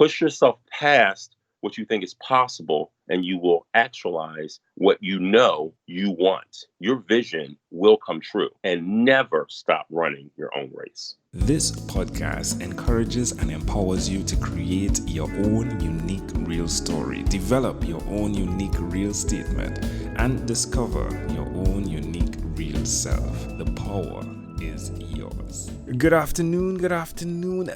push yourself past what you think is possible, and you will actualize what you want. Your vision will come true, and never stop running your own race. This podcast encourages and empowers you to create your own unique real story, develop your own unique real statement, and discover your own unique real self. The power is yours. Good afternoon,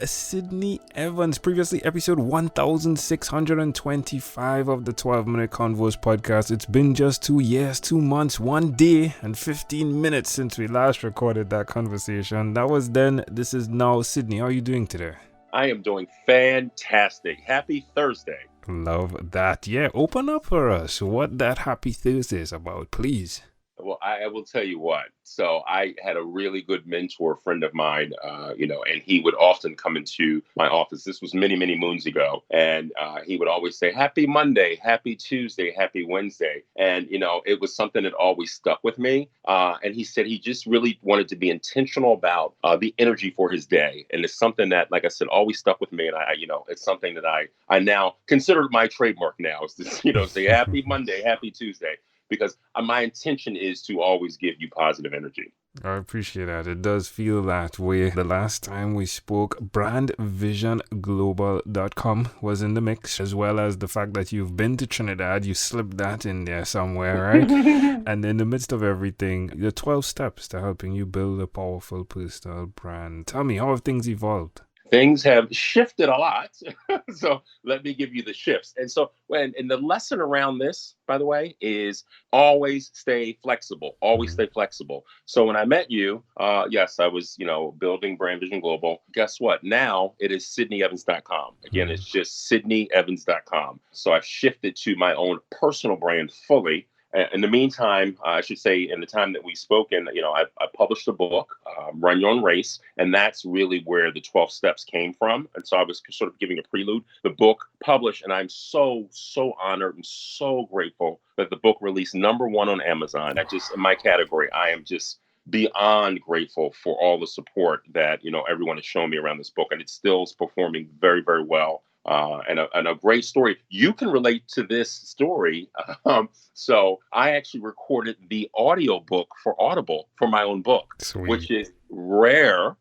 Sidney Evans. Previously, episode 1625 of the 12-Minute Convos podcast. It's been just 2 years, 2 months, 1 day, and 15 minutes since we last recorded that conversation. That was then. This is now. Sidney, how are you doing today? I am doing fantastic. Happy Thursday. Love that. Yeah, open up for us what that Happy Thursday is about, please. Well, I will tell you what. So I had a really good mentor friend of mine, and he would often come into my office. This was many, many moons ago. And he would always say, Happy Monday, Happy Tuesday, Happy Wednesday. And, it was something that always stuck with me. And he said he just really wanted to be intentional about the energy for his day. And it's something that, like I said, always stuck with me. And it's something that I now consider my trademark now is to, say Happy Monday, Happy Tuesday. Because my intention is to always give you positive energy. I appreciate that. It does feel that way. The last time we spoke, brandvisionglobal.com was in the mix, as well as the fact that you've been to Trinidad. You slipped that in there somewhere, right? And in the midst of everything, the 12 steps to helping you build a powerful personal brand. Tell me, how have things evolved? Things have shifted a lot. So let me give you the shifts. And so and the lesson around this, by the way, is always stay flexible. Always stay flexible. So when I met you, yes, I was, building Brand Vision Global. Guess what? Now it is SidneyEvans.com. Again, it's just SidneyEvans.com. So I've shifted to my own personal brand fully. In the meantime, I should say, in the time that we've spoken, I published a book, Run Your Own Race, and that's really where the 12 steps came from. And so I was sort of giving a prelude. The book published, and I'm so honored and so grateful that the book released #1 on Amazon. In my category, I am just beyond grateful for all the support that, everyone has shown me around this book, and it still is performing very, very well. And a great story. You can relate to this story. So I actually recorded the audio book for Audible for my own book, Sweet. Which is rare.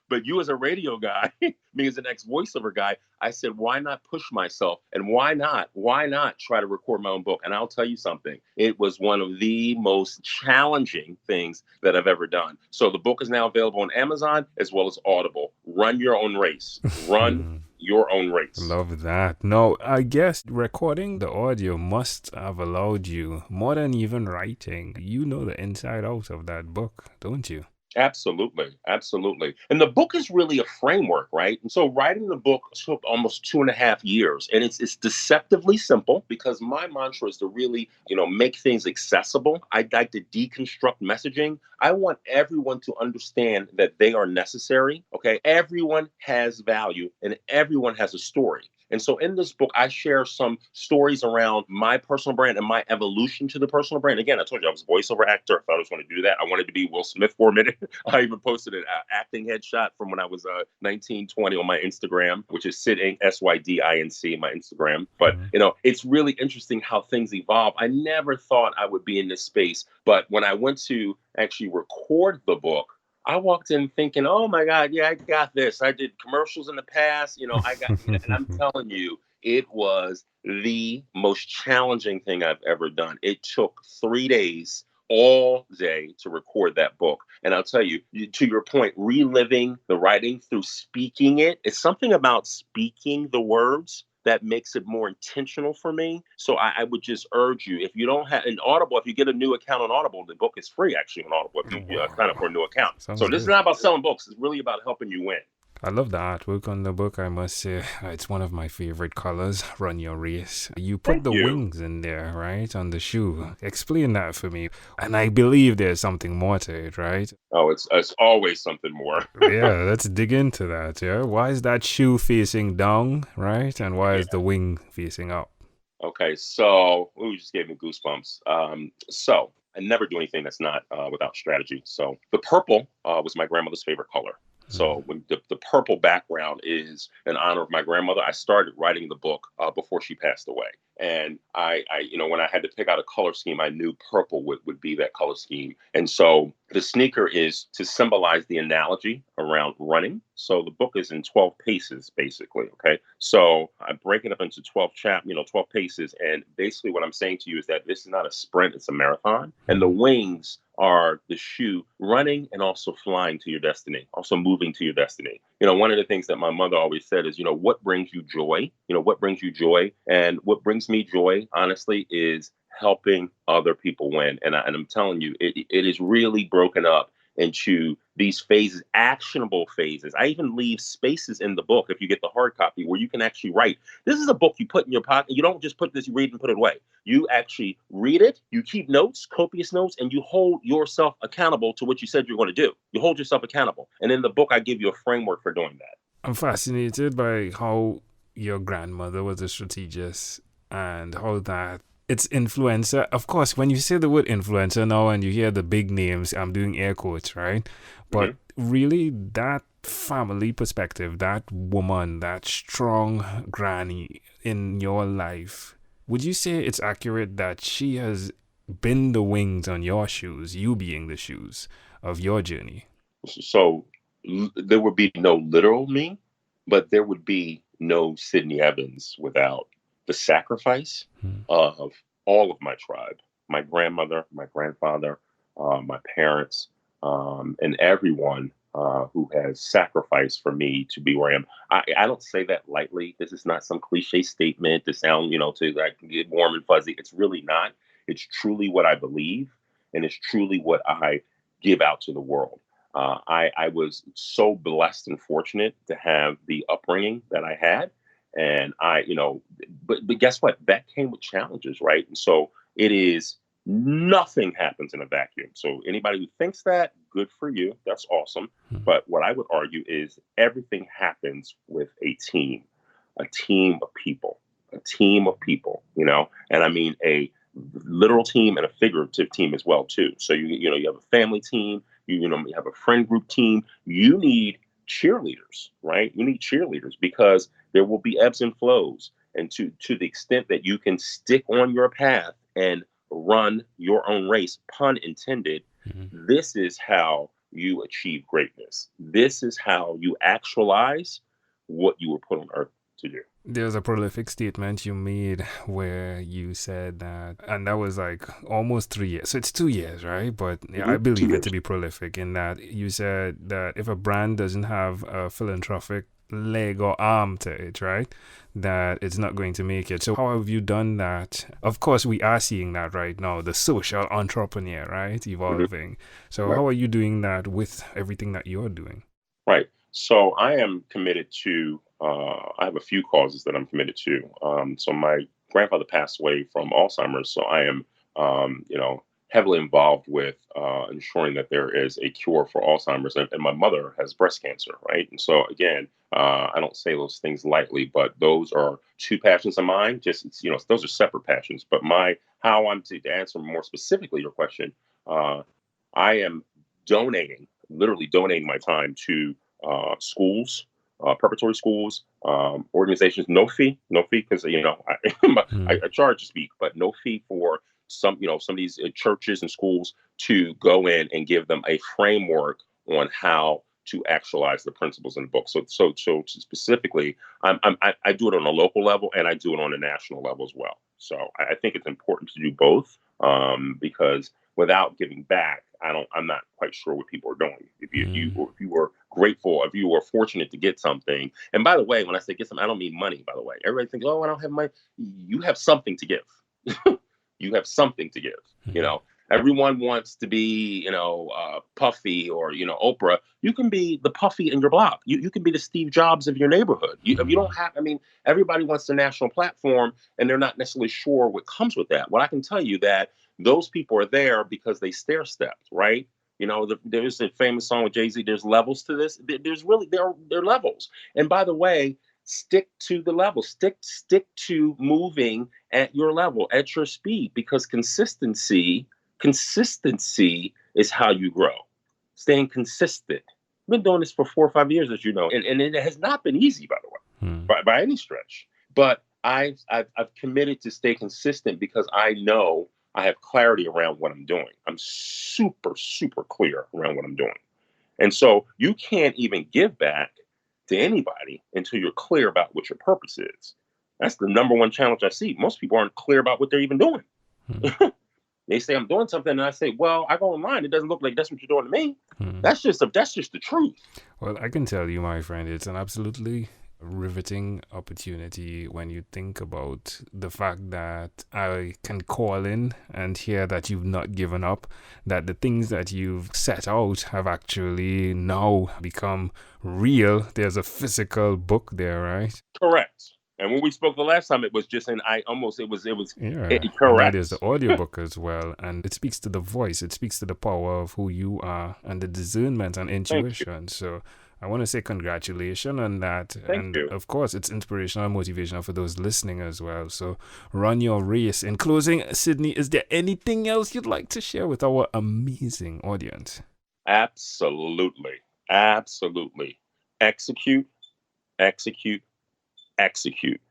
But you as a radio guy, me as an ex-voiceover guy, I said, why not push myself? And why not try to record my own book? And I'll tell you something. It was one of the most challenging things that I've ever done. So the book is now available on Amazon as well as Audible. Run Your Own Race. Run your own race. Love that. No, I guess recording the audio must have allowed you, more than even writing, the inside out of that book, don't you? Absolutely. And the book is really a framework, right? And so writing the book took almost 2.5 years. And it's deceptively simple because my mantra is to really, make things accessible. I'd like to deconstruct messaging. I want everyone to understand that they are necessary. Okay. Everyone has value and everyone has a story. And so in this book, I share some stories around my personal brand and my evolution to the personal brand. Again, I told you I was a voiceover actor. I thought I was going to do that. I wanted to be Will Smith for a minute. I even posted an acting headshot from when I was 19, 20 on my Instagram, which is Sidinc, SYDINC, my Instagram. But, it's really interesting how things evolve. I never thought I would be in this space. But when I went to actually record the book, I walked in thinking, oh, my God, yeah, I got this. I did commercials in the past. And I'm telling you, it was the most challenging thing I've ever done. It took 3 days, all day, to record that book. And I'll tell you, to your point, reliving the writing through speaking it's something about speaking the words that makes it more intentional for me. So I would just urge you, if you don't have an Audible, if you get a new account on Audible, the book is free actually on Audible if you sign up for a new account. Sounds so this is not about selling books. It's really about helping you win. I love the artwork on the book, I must say. It's one of my favorite colors, Run Your Race. You put the wings in there, right, on the shoe. Explain that for me. And I believe there's something more to it, right? Oh, it's always something more. Yeah, let's dig into that, yeah? Why is that shoe facing down, right? And why is the wing facing up? Okay, so, you just gave me goosebumps. So I never do anything that's not without strategy. So the purple was my grandmother's favorite color. So when the purple background is in honor of my grandmother, I started writing the book before she passed away. And when I had to pick out a color scheme, I knew purple would be that color scheme. And so the sneaker is to symbolize the analogy around running. So the book is in 12 paces, basically. Okay. So I break it up into 12 paces. And basically what I'm saying to you is that this is not a sprint, it's a marathon. And the wings are the shoe running and also flying to your destiny, also moving to your destiny. One of the things that my mother always said is, what brings you joy? What brings you joy? And what brings me joy, honestly, is helping other people win. And I'm telling you, it is really broken up into these phases, actionable phases. I even leave spaces in the book, if you get the hard copy, where you can actually write. This is a book you put in your pocket. You don't just put this, you read and put it away. You actually read it, you keep notes, copious notes, and you hold yourself accountable to what you said you're going to do. You hold yourself accountable. And in the book, I give you a framework for doing that. I'm fascinated by how your grandmother was a strategist and how that it's influencer. Of course, when you say the word influencer now and you hear the big names, I'm doing air quotes, right? But really that family perspective, that woman, that strong granny in your life, would you say it's accurate that she has been the wings on your shoes, you being the shoes of your journey? So there would be no literal me, but there would be no Sidney Evans without the sacrifice of all of my tribe, my grandmother, my grandfather, my parents, and everyone who has sacrificed for me to be where I am. I don't say that lightly. This is not some cliche statement to sound, to like get warm and fuzzy. It's really not. It's truly what I believe, and it's truly what I give out to the world. I was so blessed and fortunate to have the upbringing that I had. And but guess what? That came with challenges, right? And so nothing happens in a vacuum. So anybody who thinks that, good for you. That's awesome. But what I would argue is everything happens with a team of people, and I mean a literal team and a figurative team as well, too. So, you have a family team, you have a friend group team. You need cheerleaders, right? You need cheerleaders because there will be ebbs and flows. And to the extent that you can stick on your path and run your own race, pun intended, this is how you achieve greatness. This is how you actualize what you were put on earth to do. There's a prolific statement you made where you said that, and that was like almost 3 years. So it's 2 years, right? But I believe it to be prolific in that you said that if a brand doesn't have a philanthropic leg or arm to it, right, that it's not going to make it. So how have you done that? Of course, we are seeing that right now, the social entrepreneur, right, evolving. So how are you doing that with everything that you're doing? Right. So I am committed to, I have a few causes that I'm committed to. So my grandfather passed away from Alzheimer's. So I am, heavily involved with ensuring that there is a cure for Alzheimer's. And my mother has breast cancer, right? And so again, I don't say those things lightly, but those are two passions of mine. Those are separate passions. But how I'm to answer more specifically your question, I am literally donating my time to schools, preparatory schools, organizations, no fee, because I charge to speak, but no fee for some of these churches and schools to go in and give them a framework on how to actualize the principles in the book. So specifically, I do it on a local level and I do it on a national level as well. So I think it's important to do both because without giving back, I'm not quite sure what people are doing. If you were grateful, if you were fortunate to get something, and by the way, when I say get something, I don't mean money. By the way, everybody thinks, oh, I don't have money. You have something to give. You have something to give. Everyone wants to be, Puffy or, Oprah. You can be the Puffy in your block. You can be the Steve Jobs of your neighborhood. You don't have, everybody wants the national platform and they're not necessarily sure what comes with that. Well, I can tell you that those people are there because they stair stepped, right? There's a famous song with Jay-Z, there's levels to this. There are levels. And by the way, stick to the level, stick to moving at your level, at your speed, because consistency is how you grow. Staying consistent I've been doing this for 4 or 5 years, as you know, and it has not been easy, by the way, by any stretch. But I've committed to stay consistent because I know I have clarity around what I'm doing. I'm super, super clear around what I'm doing. And so you can't even give back to anybody until you're clear about what your purpose is. That's the number one challenge I see. Most people aren't clear about what they're even doing. They say I'm doing something, and I say, well, I go online. It doesn't look like that's what you're doing to me. That's just the truth. Well, I can tell you, my friend, it's an absolutely riveting opportunity when you think about the fact that I can call in and hear that you've not given up, that the things that you've set out have actually now become real. There's a physical book there, right? Correct. And when we spoke the last time, it was just correct. And there's the audiobook as well. And it speaks to the voice. It speaks to the power of who you are and the discernment and intuition. So I want to say congratulations on that. Thank you. Of course, it's inspirational and motivational for those listening as well. So run your race. In closing, Sidney, is there anything else you'd like to share with our amazing audience? Absolutely. Execute.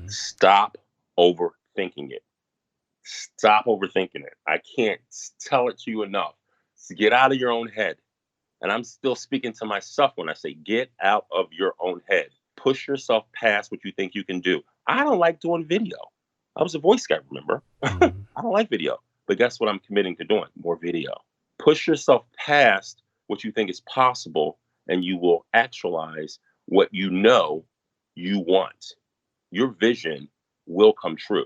Stop overthinking it. I can't tell it to you enough. Get out of your own head. And I'm still speaking to myself when I say get out of your own head. Push yourself past what you think you can do. I don't like doing video. I was a voice guy, remember? I don't like video. But guess what I'm committing to doing? More video. Push yourself past what you think is possible, and you will actualize what you know you want. Your vision will come true.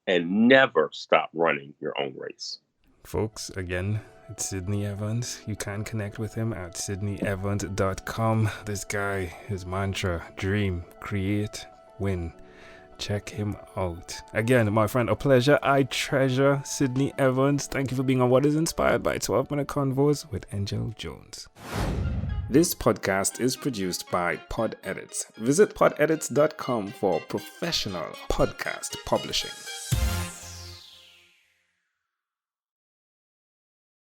And never stop running your own race. Folks, again, it's Sidney Evans. You can connect with him at sydneyevans.com. This guy, his mantra, dream, create, win. Check him out. Again, my friend, a pleasure. I treasure Sidney Evans. Thank you for being on What is Inspired by 12-Minute Convos with Angel Jones. This podcast is produced by Pod Edits. Visit podedits.com for professional podcast publishing.